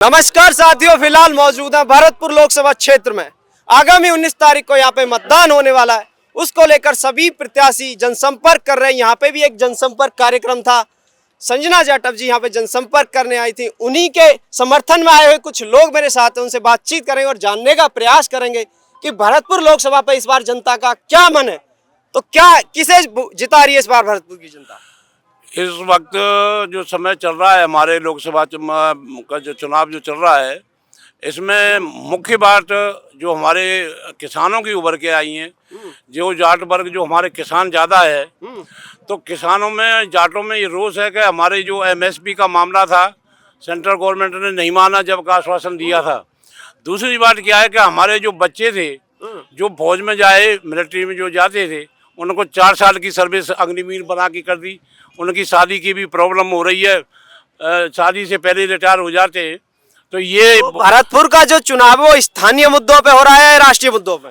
नमस्कार साथियों, फिलहाल मौजूद है भरतपुर लोकसभा क्षेत्र में। आगामी 19 तारीख को यहाँ पे मतदान होने वाला है। उसको लेकर सभी प्रत्याशी जनसंपर्क कर रहे हैं। यहाँ पे भी एक जनसंपर्क कार्यक्रम था। संजना जाटव जी यहाँ पे जनसंपर्क करने आई थी। उन्हीं के समर्थन में आए हुए कुछ लोग मेरे साथ हैं, उनसे बातचीत करेंगे और जानने का प्रयास करेंगे कि भरतपुर लोकसभा पे इस बार जनता का क्या मन है। तो क्या किसे जिता रही है इस बार भरतपुर की जनता? इस वक्त जो समय चल रहा है, हमारे लोकसभा का जो चुनाव जो चल रहा है, इसमें मुख्य बात जो हमारे किसानों की उभर के आई हैं, जो जाट वर्ग जो हमारे किसान ज़्यादा है, तो किसानों में जाटों में ये रोष है कि हमारे जो एमएसपी का मामला था, सेंट्रल गवर्नमेंट ने नहीं माना जब का आश्वासन दिया था। दूसरी बात क्या है कि हमारे जो बच्चे थे जो फौज में जाए, मिलिट्री में जो जाते थे, उनको 4 साल की सर्विस अग्निवीर बना के कर दी। उनकी शादी की भी प्रॉब्लम हो रही है, शादी से पहले रिटायर हो जाते हैं। तो ये तो भरतपुर का जो चुनाव है वो स्थानीय मुद्दों पे हो रहा है, राष्ट्रीय मुद्दों पे?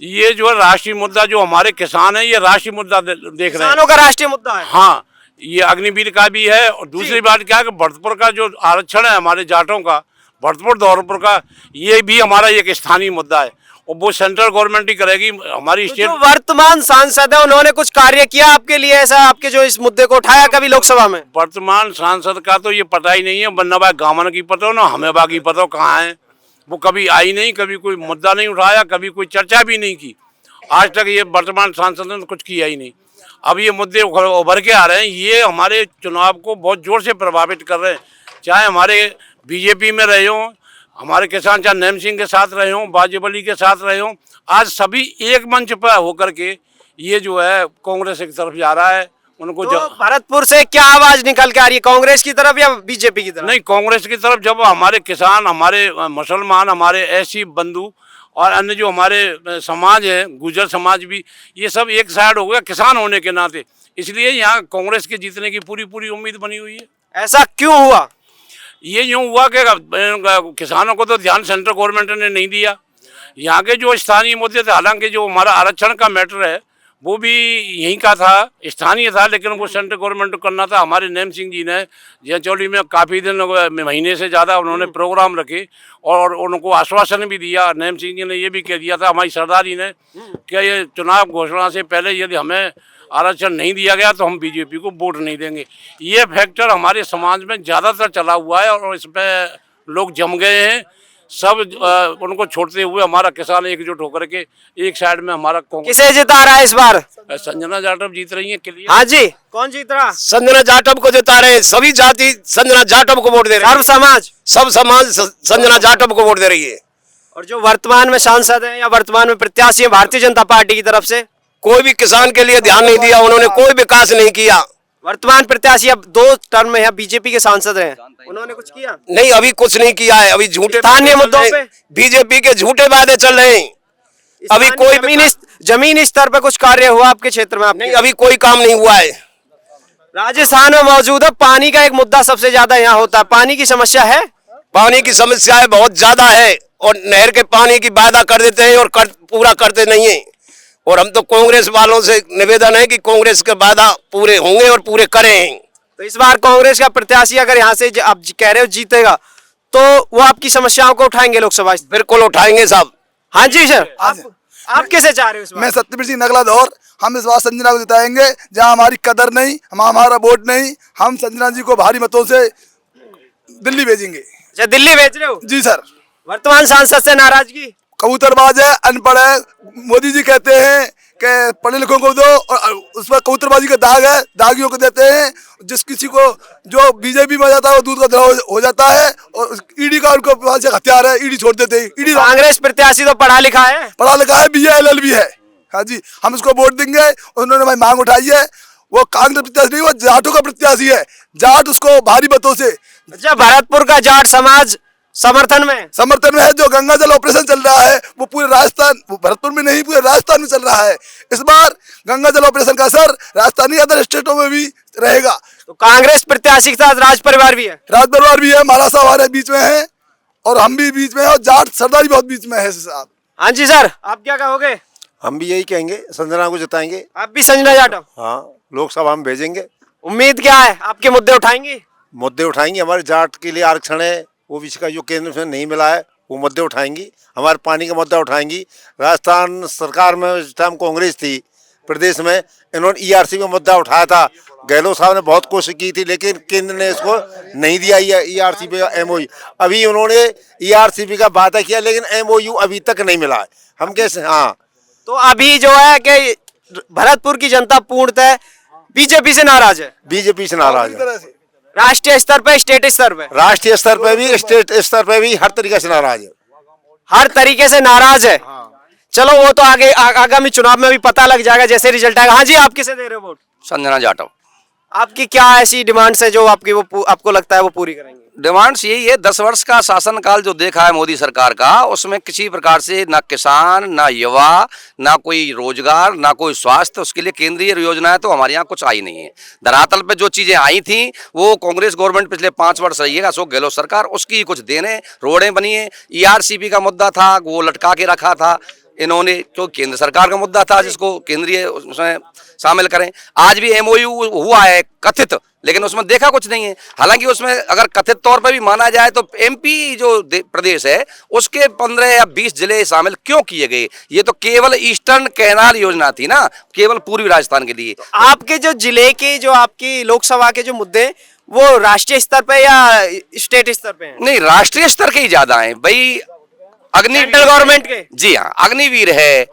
ये जो राष्ट्रीय मुद्दा जो हमारे किसान है, ये राष्ट्रीय मुद्दा देख रहे हैं। किसानों का राष्ट्रीय मुद्दा है। हाँ, ये अग्निवीर का भी है। और दूसरी बात क्या है कि भरतपुर का जो आरक्षण है हमारे जाटों का, भरतपुर दौलतपुर का, ये भी हमारा एक स्थानीय मुद्दा है और वो सेंट्रल गवर्नमेंट ही करेगी। हमारी स्टेट जो वर्तमान सांसद है उन्होंने कुछ कार्य किया आपके लिए, ऐसा आपके जो इस मुद्दे को उठाया कभी लोकसभा में? वर्तमान सांसद का तो ये पता ही नहीं है। बन्ना भाई गामन की पता हो ना, हमें बाकी पता हो कहाँ है। वो कभी आई नहीं, कभी कोई मुद्दा नहीं उठाया, कभी कोई चर्चा भी नहीं की। आज तक ये वर्तमान सांसद ने कुछ किया ही नहीं। अब ये मुद्दे उभर के आ रहे हैं, ये हमारे चुनाव को बहुत जोर से प्रभावित कर रहे हैं। चाहे हमारे बीजेपी में रहे हों, हमारे किसान चाहे नैम सिंह के साथ रहे हों, बाजीबली के साथ रहे हों, आज सभी एक मंच पर होकर के ये जो है कांग्रेस की तरफ जा रहा है। उनको तो भरतपुर से क्या आवाज निकल के आ रही है, कांग्रेस की तरफ या बीजेपी की तरफ? नहीं, कांग्रेस की तरफ। जब हमारे किसान, हमारे मुसलमान, हमारे एससी बंधु और अन्य जो हमारे समाज है, गुर्जर समाज भी, ये सब एक साइड हो गया किसान होने के नाते, इसलिए यहाँ कांग्रेस के जीतने की पूरी उम्मीद बनी हुई है। ऐसा क्यों हुआ? ये यूँ हुआ कि किसानों को तो ध्यान सेंट्रल गवर्नमेंट ने नहीं दिया। यहाँ के जो स्थानीय मुद्दे थे, हालांकि जो हमारा आरक्षण का मैटर है वो भी यहीं का था, स्थानीय था, लेकिन वो सेंट्रल गवर्नमेंट को करना था। हमारे नैम सिंह जी ने जयचौली में काफ़ी दिन, महीने से ज़्यादा उन्होंने प्रोग्राम रखे और उनको आश्वासन भी दिया। नैम सिंह जी ने ये भी कह दिया था हमारी सरदारी ने कि ये चुनाव घोषणा से पहले यदि हमें आरक्षण नहीं दिया गया तो हम बीजेपी को वोट नहीं देंगे। ये फैक्टर हमारे समाज में ज़्यादातर चला हुआ है और इस पर लोग जम गए हैं। सब उनको छोड़ते हुए हमारा किसान एकजुट होकर के एक साइड में हमारा किसे जिता रहा है इस बार? संजना जाटव जीत रही है। क्लियर? हाँ जी, कौन जीत रहा? संजना जाटव को जिता रहे हैं। सभी जाति संजना जाटव को वोट दे रहे हैं। सब समाज संजना जाटव को वोट दे रही है। और जो वर्तमान में सांसद हैं या वर्तमान में प्रत्याशी हैं भारतीय जनता पार्टी की तरफ से, कोई भी किसान के लिए ध्यान नहीं दिया, उन्होंने कोई विकास नहीं किया। वर्तमान प्रत्याशी अब 2 टर्म में बीजेपी के सांसद हैं, उन्होंने कुछ किया नहीं, अभी कुछ नहीं किया है। अभी झूठे स्थानीय मुद्दों पे बीजेपी के झूठे वादे चल रहे हैं। अभी कोई जमीनी स्तर पर कुछ कार्य हुआ आपके क्षेत्र में? नहीं, अभी कोई काम नहीं हुआ है। राजस्थान में मौजूद है, पानी का एक मुद्दा सबसे ज्यादा यहाँ होता है। पानी की समस्या है? पानी की समस्या है, बहुत ज्यादा है। और नहर के पानी की वादा कर देते हैं और पूरा करते नहीं है। और हम तो कांग्रेस वालों से निवेदन है कि कांग्रेस के वादा पूरे होंगे और पूरे करें। तो इस बार कांग्रेस का प्रत्याशी अगर यहाँ से आप कह रहे हो जीतेगा तो वो आपकी समस्याओं को उठाएंगे लोकसभा? बिल्कुल उठाएंगे साहब। हाँ जी सर, आप कैसे चाह रहे हो? मैं सत्यवीर सिंह नगला दौर। हम इस बार संजना को जिताएंगे। जहाँ हमारी कदर नहीं, हमारा वोट नहीं, हम संजना जी को भारी मतों से दिल्ली भेजेंगे। अच्छा, दिल्ली भेज रहे हो? जी सर। वर्तमान सांसद से नाराजगी? कबूतरबाज है, अनपढ़ है। मोदी जी कहते हैं कि पढ़े लिखों को दो और उस पर कबूतरबाजी का दाग है, दागियों को देते हैं। जिस किसी को जो बीजेपी में जाता है वो दूध का धरा हो जाता है और ईडी का उनको पास एक हथियार है, ईडी छोड़ देते हैं। ईडी कांग्रेस प्रत्याशी तो पढ़ा लिखा है, BA LL भी है। हाँ जी, हम इसको वोट देंगे। उन्होंने भाई मांग उठाई है, वो कांग्रेस प्रत्याशी नहीं, वो जाटों का प्रत्याशी है। जाट उसको भारी मतों से। अच्छा, भरतपुर का जाट समाज समर्थन में है। जो गंगा जल ऑपरेशन चल रहा है वो पूरे राजस्थान, भरतपुर में नहीं पूरे राजस्थान में चल रहा है। इस बार गंगा जल ऑपरेशन का असर राजस्थानी अदर स्टेटों में भी रहेगा। तो कांग्रेस प्रत्याशी के साथ राज परिवार भी है? राज परिवार भी है, महाराज साहब हमारे बीच में है और हम भी बीच में है और जाट सरदारी बहुत बीच में है साहब। हाँ जी सर, आप क्या कहोगे? हम भी यही कहेंगे, संजना को जिताएंगे। आप भी संजना जाटव? हाँ, लोकसभा में भेजेंगे। उम्मीद क्या है, आपके मुद्दे उठाएंगे? मुद्दे उठाएंगे। हमारे जाट के लिए आरक्षण है, ओबीसी का जो केंद्र में नहीं मिला है वो मुद्दे उठाएंगी, हमारे पानी का मुद्दा उठाएंगी। राजस्थान सरकार में जिस टाइम कांग्रेस थी प्रदेश में, इन्होंने ईआरसी का मुद्दा उठाया था। गहलोत साहब ने बहुत कोशिश की थी लेकिन केंद्र ने इसको नहीं दिया ईआरसी पे एमओयू। अभी उन्होंने ईआरसीपी का वादा किया लेकिन एमओयू अभी तक नहीं मिला है। हम कैसे, हाँ, तो अभी जो है कि भरतपुर की जनता पूर्णतः बीजेपी से नाराज है, बीजेपी से नाराज है। राष्ट्रीय स्तर पे, स्टेट स्तर पे, राष्ट्रीय स्तर पे भी, स्टेट स्तर पे भी हर तरीके से नाराज है, हर तरीके से नाराज है। चलो वो तो आगे आगामी चुनाव में भी पता लग जाएगा जैसे रिजल्ट आएगा। हाँ जी, आप किसे दे रहे हो वोट? संजना जाटव। आपकी क्या ऐसी डिमांड्स है जो आपकी वो आपको लगता है वो पूरी करेंगे? डिमांड्स यही है, 10 वर्ष का शासनकाल जो देखा है मोदी सरकार का, उसमें किसी प्रकार से ना किसान, ना युवा, ना कोई रोजगार, ना कोई स्वास्थ्य, उसके लिए केंद्रीय योजनाएं तो हमारे यहाँ कुछ आई नहीं है। धरातल पे जो चीजें आई थी वो कांग्रेस गवर्नमेंट पिछले 5 वर्ष रही है, अशोक गहलोत सरकार, उसकी कुछ देने, रोडें बनी है। ईआरसीपी का मुद्दा था वो लटका के रखा था इन्होंने, जो केंद्र सरकार का मुद्दा था जिसको केंद्रीय उसमें शामिल करें। आज भी एमओयू हुआ है कथित, लेकिन उसमें देखा कुछ नहीं है। हालांकि उसमें अगर कथित तौर पर भी माना जाए तो एमपी जो प्रदेश है उसके 15 या 20 जिले शामिल क्यों किए गए? ये तो केवल ईस्टर्न कैनाल योजना थी ना, केवल पूर्वी राजस्थान के लिए। आपके जो जिले के, जो आपकी लोकसभा के जो मुद्दे, वो राष्ट्रीय स्तर पे या स्टेट स्तर पे हैं? नहीं, राष्ट्रीय स्तर के ही ज्यादा हैं भाई। सेंट्रल गवर्नमेंट के? जी हाँ, अग्निवीर है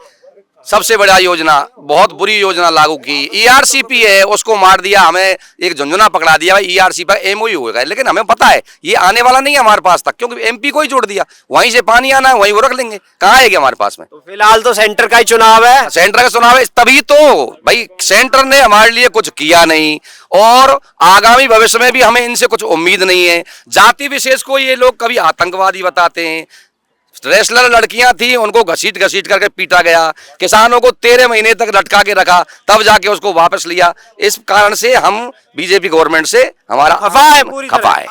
सबसे बड़ा योजना, बहुत बुरी योजना लागू की। ईआरसीपी है, उसको मार दिया, हमें एक झुंझुना पकड़ा दिया भाई ईआरसी पर एमओयू होगा, लेकिन हमें पता है ये आने वाला नहीं है हमारे पास तक, क्योंकि एमपी को ही जोड़ दिया, वहीं से पानी आना है वहीं वो रख लेंगे, कहाँ आएगी हमारे पास में। तो फिलहाल तो सेंटर का ही चुनाव है। सेंटर का चुनाव है, तभी तो भाई सेंटर ने हमारे लिए कुछ किया नहीं और आगामी भविष्य में भी हमें इनसे कुछ उम्मीद नहीं है। जाति विशेष को ये लोग कभी आतंकवादी बताते हैं, रेसलर लड़कियां थी उनको घसीट घसीट करके पीटा गया, किसानों को 13 महीने तक लटका के रखा, तब जाके उसको वापस लिया। इस कारण से हम बीजेपी गवर्नमेंट से हमारा खफा है, पूरी तरह खफा है।